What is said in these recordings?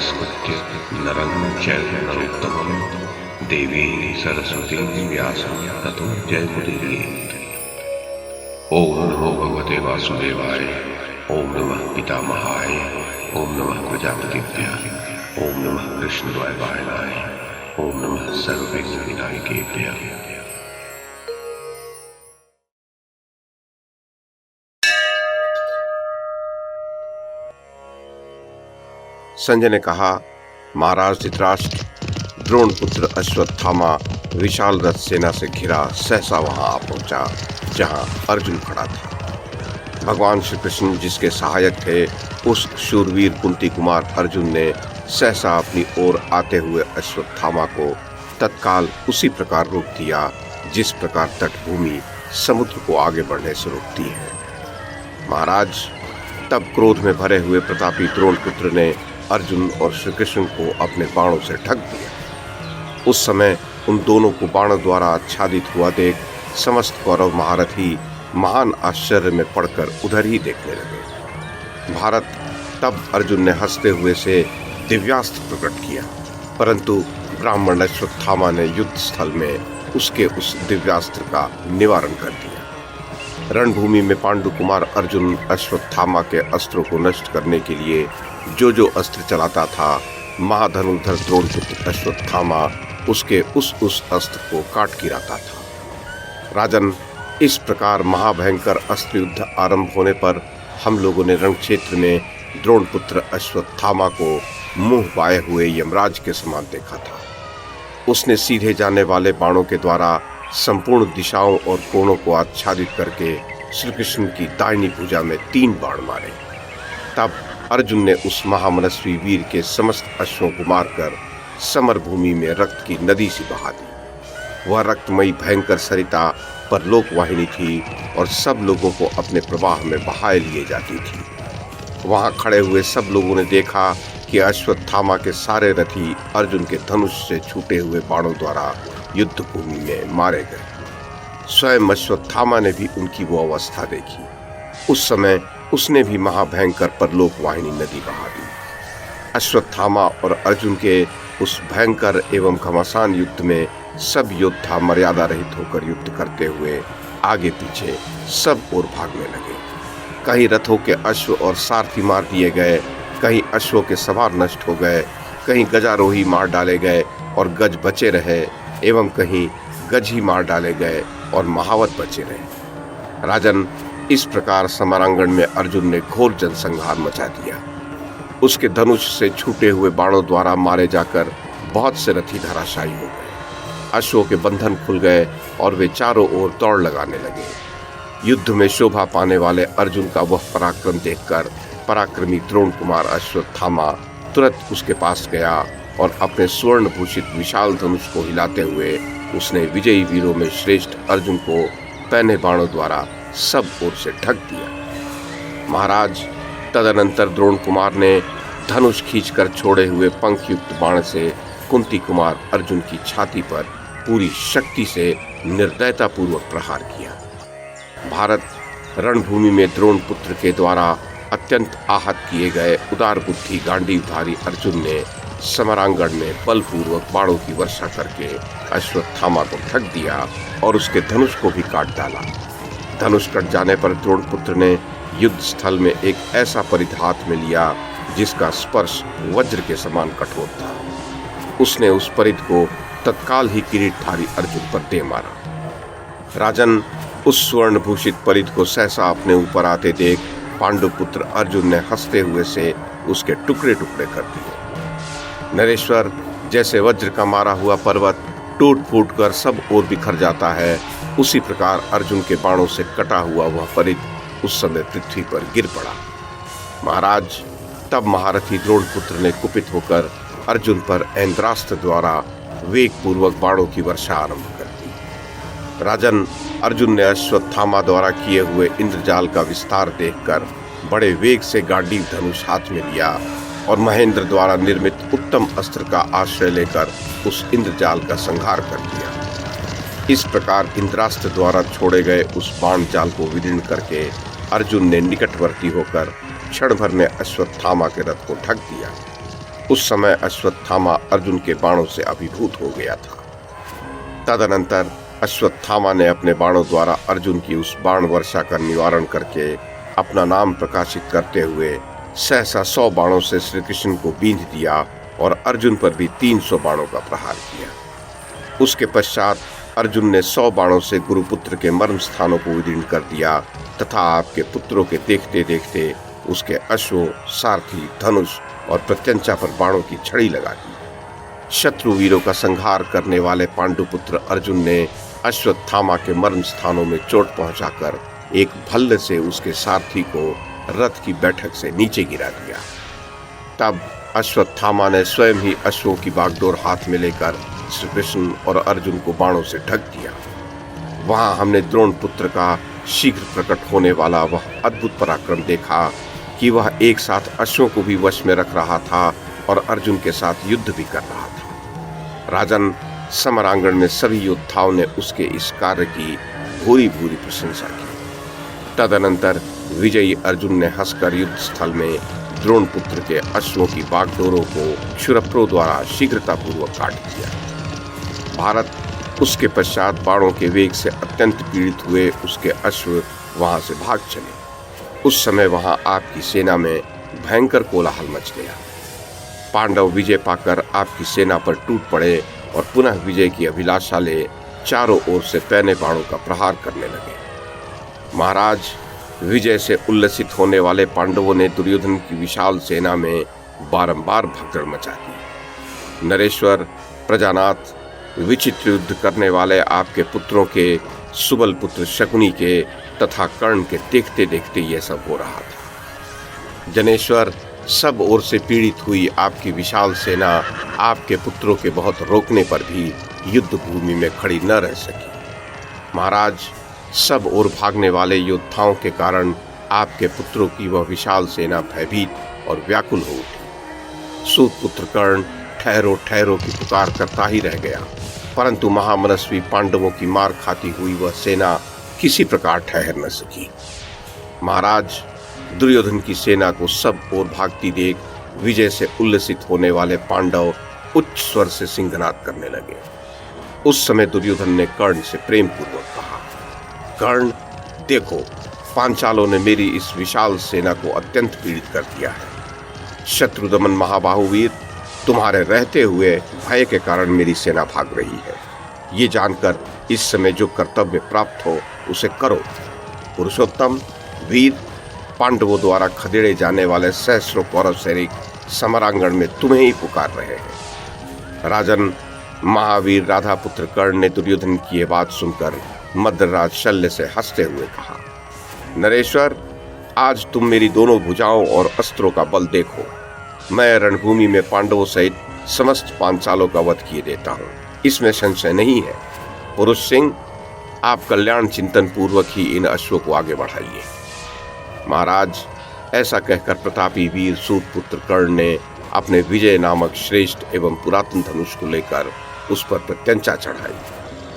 नमस्कृत्य नरं चैव नरोत्तमं देवीं सरस्वतीं व्यासं ततो जयमुदीरयेत्। ओम नमो भगवते वासुदेवाय। ओम नमः पितामहाय। ओम नमः प्रजापतिभ्यः। ओम नमः कृष्णद्वैपायनाय। ओम नमः सर्वविघ्नविनायकेभ्यः। संजय ने कहा, महाराज धृतराष्ट्र, द्रोण पुत्र अश्वत्थामा विशाल रथ सेना से घिरा सहसा वहां आ पहुंचा जहां अर्जुन खड़ा था। भगवान श्री कृष्ण जिसके सहायक थे, उस शूरवीर कुंती कुमार अर्जुन ने सहसा अपनी ओर आते हुए अश्वत्थामा को तत्काल उसी प्रकार रोक दिया जिस प्रकार तटभूमि समुद्र को आगे बढ़ने से रोकती है। महाराज, तब क्रोध में भरे हुए प्रतापी द्रोण पुत्र ने अर्जुन और श्री कृष्ण को अपने बाणों से ढक दिया। उस समय उन दोनों को बाणों द्वारा आच्छादित हुआ देख समस्त कौरव महारथी महान आश्चर्य में पड़कर उधर ही देखने लगे। भारत, तब अर्जुन ने हंसते हुए से दिव्यास्त्र प्रकट किया, परंतु ब्राह्मण अश्वत्थामा ने युद्ध स्थल में उसके उस दिव्यास्त्र का निवारण कर दिया। रणभूमि में पांडु कुमार अर्जुन अश्वत्थामा के अस्त्रों को नष्ट करने के लिए जो अस्त्र चलाता था, महाधनुर्धर द्रोण पुत्र अश्वत्थामा उसके उस अस्त्र को काट गिराता था। राजन, इस प्रकार महाभयंकर अस्त्र युद्ध आरंभ होने पर हम लोगों ने रण क्षेत्र में द्रोण पुत्र अश्वत्थामा को मुंह बाए हुए यमराज के समान देखा था। उसने सीधे जाने वाले बाणों के द्वारा संपूर्ण दिशाओं और कोणों को आच्छादित करके श्री कृष्ण की दाहिनी भुजा में 3 बाण मारे। तब अर्जुन ने उस महामनस्वी वीर के समस्त अश्वों को मारकर समर भूमि में रक्त की नदी सी बहा दी। वह रक्तमयी भयंकर सरिता परलोक वाहिनी थी और सब लोगों को अपने प्रवाह में बहाए लिए जाती थी। वहां खड़े हुए सब लोगों ने देखा कि अश्वत्थामा के सारे रथी अर्जुन के धनुष से छूटे हुए बाणों द्वारा युद्ध भूमि में मारे गए। स्वयं अश्वत्थामा ने भी उनकी वो अवस्था देखी। उस समय उसने भी महाभयंकर परलोक वाहिनी नदी बहा दी। अश्वत्थामा और अर्जुन के उस भयंकर एवं घमासान युद्ध में सब योद्धा मर्यादा रहित होकर युद्ध करते हुए आगे पीछे सब ओर भागने लगे। कहीं रथों के अश्व और सारथी मार दिए गए, कहीं अश्वों के सवार नष्ट हो गए, कहीं गजारोही मार डाले गए और गज बचे रहे, एवं कहीं गज ही मार डाले गए और महावत बचे रहे। राजन, इस प्रकार समरांगण में अर्जुन ने घोर जनसंहार मचा दिया। उसके धनुष से छूटे हुए बाणों द्वारा मारे जाकर बहुत से रथी धराशायी हो गए। अश्वों के बंधन खुल गए और वे चारों ओर दौड़ लगाने लगे। युद्ध में शोभा पाने वाले अर्जुन का वह पराक्रम देखकर पराक्रमी द्रोण कुमार अश्वत्थामा तुरंत उसके पास गया और अपने स्वर्ण भूषित विशाल धनुष को हिलाते हुए उसने विजयी वीरों में श्रेष्ठ अर्जुन को पैने बाणों द्वारा सब ओर से ढक दिया। महाराज, तदनंतर द्रोण कुमार ने धनुष खींचकर छोड़े हुए पंख युक्त बाण से कुंती कुमार अर्जुन की छाती पर पूरी शक्ति से निर्दयता पूर्वक प्रहार किया। भारत, रणभूमि में द्रोण पुत्र के द्वारा अत्यंत आहत किए गए उदार बुद्धि गांडीवधारी अर्जुन ने समरांगण में बलपूर्वक बाणों की वर्षा करके अश्वत्थामा को ढक दिया और उसके धनुष को भी काट डाला। धनुष कट जाने पर द्रोण पुत्र ने युद्ध स्थल में एक ऐसा परिध हाथ में लिया जिसका स्पर्श वज्र के समान कठोर था। उसने उस परिध को तत्काल ही किरीटधारी अर्जुन पर दे मारा। राजन, उस स्वर्ण भूषित परिध को सहसा अपने ऊपर आते देख पांडुपुत्र अर्जुन ने हंसते हुए से उसके टुकड़े टुकड़े कर दिए। नरेश्वर, जैसे वज्र का मारा हुआ पर्वत टूट फूट कर सब ओर बिखर जाता है, उसी प्रकार अर्जुन के बाणों से कटा हुआ वह परिध उस समय पृथ्वी पर गिर पड़ा। महाराज, तब महारथी द्रोण पुत्र ने कुपित होकर अर्जुन पर ऐन्द्रास्त्र द्वारा वेग पूर्वक बाणों की वर्षा आरंभ कर दी। राजन, अर्जुन ने अश्वत्थामा द्वारा किए हुए इंद्रजाल का विस्तार देखकर बड़े वेग से गांडीव धनुष हाथ में लिया और महेंद्र द्वारा निर्मित उत्तम अस्त्र का आश्रय लेकर उस इंद्रजाल का संहार कर दिया। इस प्रकार इंद्रास्त्र द्वारा छोड़े गए उस बाण जाल को विदीर्ण करके अर्जुन ने निकटवर्ती होकर क्षण भर में अश्वत्थामा के रथ को ढक दिया। उस समय अश्वत्थामा अर्जुन के बाणों से अभिभूत हो गया था। तदनंतर अश्वत्थामा ने अपने बाणों द्वारा अर्जुन की उस बाण वर्षा का निवारण करके अपना नाम प्रकाशित करते हुए सहसा 100 बाणों से श्री कृष्ण को बींध दिया और अर्जुन पर भी 300 बाणों का प्रहार किया। उसके पश्चात अर्जुन ने 100 बाणों से गुरुपुत्र के मर्म स्थानों को विदीर्ण कर दिया तथा आपके पुत्रों के देखते देखते उसके अश्वों, सारथी, धनुष और प्रत्यंचा पर बाणों की छड़ी लगा दी। शत्रु वीरों का संहार करने वाले पांडुपुत्र अर्जुन ने अश्वत्थामा के मर्म स्थानों में चोट पहुंचाकर एक भल्ल से उसके सारथी को रथ की बैठक से नीचे गिरा दिया। तब अश्वत्थामा ने स्वयं ही अश्वों की बागडोर हाथ में लेकर श्री कृष्ण और अर्जुन को बाणों से ढक दिया। वहां हमने द्रोण पुत्र का शीघ्र प्रकट होने वाला वह अद्भुत पराक्रम देखा कि वह एक साथ अश्वों को भी वश में रख रहा था और अर्जुन के साथ युद्ध भी कर रहा था। राजन, समरांगण में सभी योद्धाओं ने उसके इस कार्य की भूरी भूरी प्रशंसा की। तदनंतर विजयी अर्जुन ने हंसकर युद्ध स्थल में द्रोण पुत्र के अश्वों की बागडोरों को क्षुरप्रो द्वारा शीघ्रतापूर्वक काट दिया। भारत उसके पश्चात बाणों के वेग से अत्यंत पीड़ित हुए उसके अश्व वहां से भाग चले। उस समय वहां आपकी सेना में भयंकर कोलाहल मच गया। पांडव विजय पाकर आपकी सेना पर टूट पड़े और पुनः विजय की अभिलाषा ले चारों ओर से पैने बाणों का प्रहार करने लगे। महाराज, विजय से उल्लसित होने वाले पांडवों ने दुर्योधन की विशाल सेना में बारंबार भगदड़ मचा दी। नरेश्वर, प्रजानाथ, विचित्र युद्ध करने वाले आपके पुत्रों के, सुबल पुत्र शकुनी के तथा कर्ण के देखते देखते यह सब हो रहा था। जनेश्वर, सब ओर से पीड़ित हुई आपकी विशाल सेना आपके पुत्रों के बहुत रोकने पर भी युद्ध भूमि में खड़ी न रह सकी। महाराज, सब ओर भागने वाले योद्धाओं के कारण आपके पुत्रों की वह विशाल सेना भयभीत और व्याकुल हो उठी। सूत पुत्र कर्ण ठहरो ठहरो की पुकार करता ही रह गया, परंतु महामनस्वी पांडवों की मार खाती हुई वह सेना किसी प्रकार ठहर न सकी। महाराज, दुर्योधन की सेना को सब ओर भागती देख विजय से उल्लसित होने वाले पांडव उच्च स्वर से सिंहनाद करने लगे। उस समय दुर्योधन ने कर्ण से प्रेम पूर्वक कहा, कर्ण, देखो, पांचालों ने मेरी इस विशाल सेना को अत्यंत पीड़ित कर दिया है। शत्रुदमन महाबाहुवीर, तुम्हारे रहते हुए भय के कारण मेरी सेना भाग रही है। ये जानकर इस समय जो कर्तव्य प्राप्त हो उसे करो। पुरुषोत्तम वीर, पांडवों द्वारा खदेड़े जाने वाले सहस्रों कौरव सैनिक समरांगण में तुम्हें ही पुकार रहे हैं। राजन, महावीर राधा पुत्र कर्ण ने दुर्योधन की ये बात सुनकर मद्रराज शल्य से हंसते हुए कहा, नरेश्वर, आज तुम मेरी दोनों भुजाओं और अस्त्रों का बल देखो। मैं रणभूमि में पांडवों सहित समस्त पांचालों का वध किए देता हूँ, इसमें संशय नहीं है। पुरुष सिंह, आप कल्याण चिंतन पूर्वक ही इन अश्वों को आगे बढ़ाइए। महाराज, ऐसा कहकर प्रतापी वीर सूत पुत्र कर्ण ने अपने विजय नामक श्रेष्ठ एवं पुरातन धनुष को लेकर उस पर प्रत्यंचा चढ़ाई।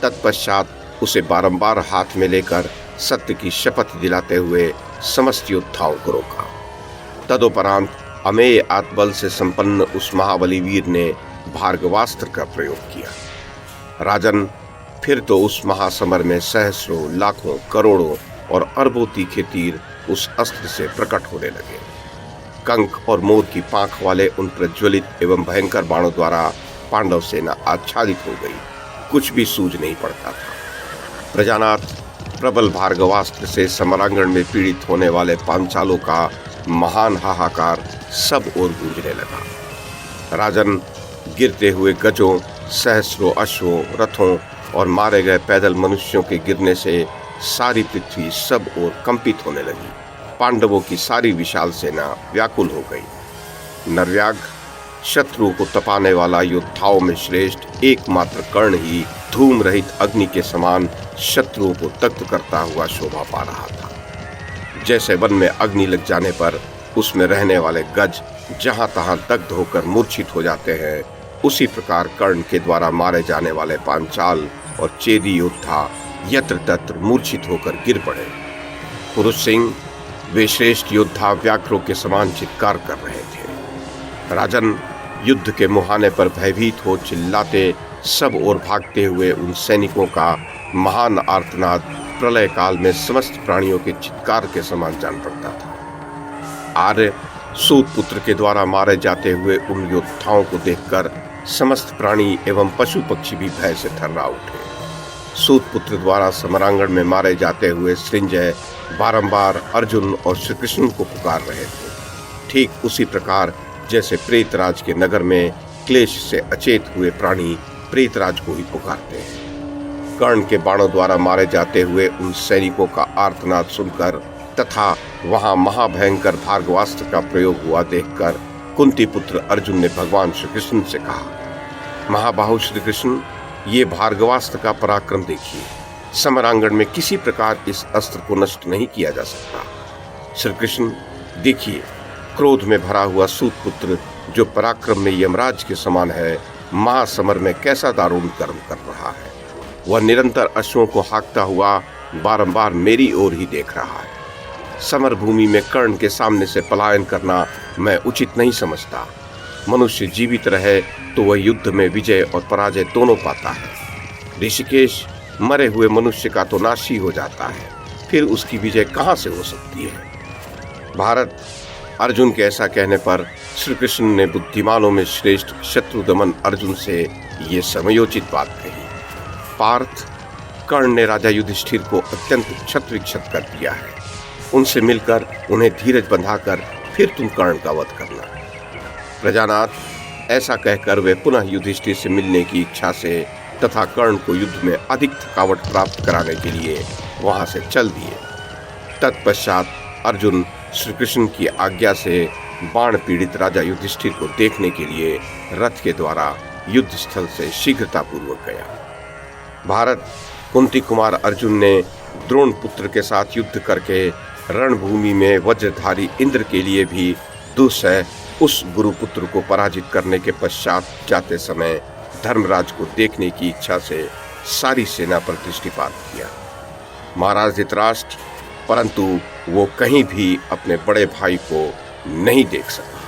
तत्पश्चात उसे बारंबार हाथ में लेकर सत्य की शपथ दिलाते हुए समस्त योद्धाओं को रोका। तदुपरांत अमेय आत्मबल से संपन्न उस महाबली वीर ने भार्गवास्त्र का प्रयोग किया। राजन, फिर तो उस महासमर में सहस्रों, लाखों, करोड़ों और अरबों तीखे तीर उस अस्त्र से प्रकट होने लगे। कंक और मोर की पांख वाले उन प्रज्वलित एवं भयंकर बाणों द्वारा पांडव सेना आच्छादित हो गई। कुछ भी सूझ नहीं पड़ता था। प्रजानाथ, प्रबल भार्गवास्त्र से समरांगण में पीड़ित होने वाले पांचालों का महान हाहाकार सब ओर गूंजने लगा। राजन, गिरते हुए गजों, सहस्रों अश्वों, रथों और मारे गए पैदल मनुष्यों के गिरने से सारी पृथ्वी सब ओर कंपित होने लगी। पांडवों की सारी विशाल सेना व्याकुल हो गई। नरव्याघ्र, शत्रुओं को तपाने वाला योद्धाओं में श्रेष्ठ एकमात्र कर्ण ही धूम रहित अग्नि के समान शत्रुओं को दग्ध करता हुआ शोभा पा रहा था। जैसे वन में अग्नि लग जाने पर उसमें रहने वाले गज जहां तहां दग्ध होकर मूर्छित हो जाते हैं, उसी प्रकार कर्ण के द्वारा मारे जाने वाले पांचाल और चेदी योद्धा यत्र तत्र मूर्छित होकर गिर पड़े। पुरुष सिंह, वे श्रेष्ठ योद्धा व्याघ्रों के समान चित्कार कर रहे थे। राजन, युद्ध के मुहाने पर भयभीत हो चिल्लाते सब ओर भागते हुए उन सैनिकों का महान आर्तनाद प्रलय काल में समस्त प्राणियों के चित्कार के समान जान पड़ता था। आर्य सूत पुत्र के द्वारा मारे जाते हुए उन योद्धाओं को देखकर समस्त प्राणी एवं पशु पक्षी भी भय से थर्रा उठे। सूत पुत्र द्वारा समरांगण में मारे जाते हुए सृंजय बारंबार अर्जुन और श्री कृष्ण को पुकार रहे थे। ठीक उसी प्रकार जैसे प्रेतराज के नगर में क्लेश से अचेत हुए प्राणी प्रेतराज को ही पुकारते हैं। कर्ण के बाणों द्वारा मारे जाते हुए उन सैनिकों का आर्तनाद सुनकर तथा वहां महाभयंकर भार्गवास्त्र का प्रयोग हुआ देखकर कुंती पुत्र अर्जुन ने भगवान श्री कृष्ण से कहा, महाबाहु श्री कृष्ण, ये भार्गवास्त्र का पराक्रम देखिए। समरांगण में किसी प्रकार इस अस्त्र को नष्ट नहीं किया जा सकता। श्री कृष्ण देखिए, क्रोध में भरा हुआ सूत पुत्र जो पराक्रम में यमराज के समान है, महासमर में कैसा दारुण कर्म कर रहा है। वह निरंतर अश्वों को हाँकता हुआ बारंबार मेरी ओर ही देख रहा है। समर भूमि में कर्ण के सामने से पलायन करना मैं उचित नहीं समझता। मनुष्य जीवित रहे तो वह युद्ध में विजय और पराजय दोनों पाता है। ऋषिकेश, मरे हुए मनुष्य का तो नाश ही हो जाता है, फिर उसकी विजय कहाँ से हो सकती है। भारत, अर्जुन के ऐसा कहने पर श्री कृष्ण ने बुद्धिमानों में श्रेष्ठ शत्रुदमन अर्जुन से ये समयोचित बात कही। पार्थ, कर्ण ने राजा युधिष्ठिर को अत्यंत क्षत विक्षत कर दिया है। उनसे मिलकर उन्हें धीरज बंधाकर फिर तुम कर्ण का वध करना। प्रजानाथ, ऐसा कहकर वे पुनः युधिष्ठिर से मिलने की इच्छा से तथा कर्ण को युद्ध में अधिक थकावट प्राप्त कराने के लिए वहां से चल दिए। तत्पश्चात अर्जुन श्री कृष्ण की आज्ञा से बाण पीड़ित राजा युधिष्ठिर को देखने के लिए रथ के द्वारा युद्ध स्थल से शीघ्रता पूर्वक गया। भारत, कुंती कुमार अर्जुन ने द्रोण पुत्र के साथ युद्ध करके रणभूमि में वज्रधारी इंद्र के लिए भी दुस्सह उस गुरुपुत्र को पराजित करने के पश्चात जाते समय धर्मराज को देखने की इच्छा से सारी सेना पर दृष्टिपात किया। महाराज धृतराष्ट्र, परंतु वो कहीं भी अपने बड़े भाई को नहीं देख सका।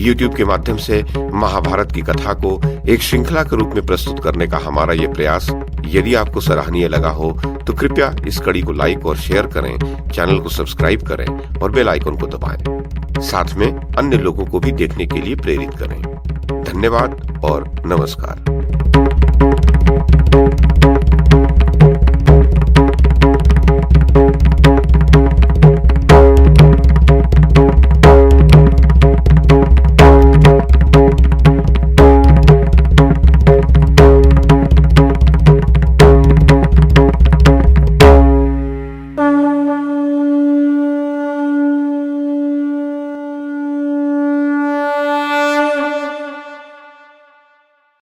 YouTube के माध्यम से महाभारत की कथा को एक श्रृंखला के रूप में प्रस्तुत करने का हमारा ये प्रयास यदि आपको सराहनीय लगा हो तो कृपया इस कड़ी को लाइक और शेयर करें, चैनल को सब्सक्राइब करें और बेल आइकन को दबाएं। साथ में अन्य लोगों को भी देखने के लिए प्रेरित करें। धन्यवाद और नमस्कार।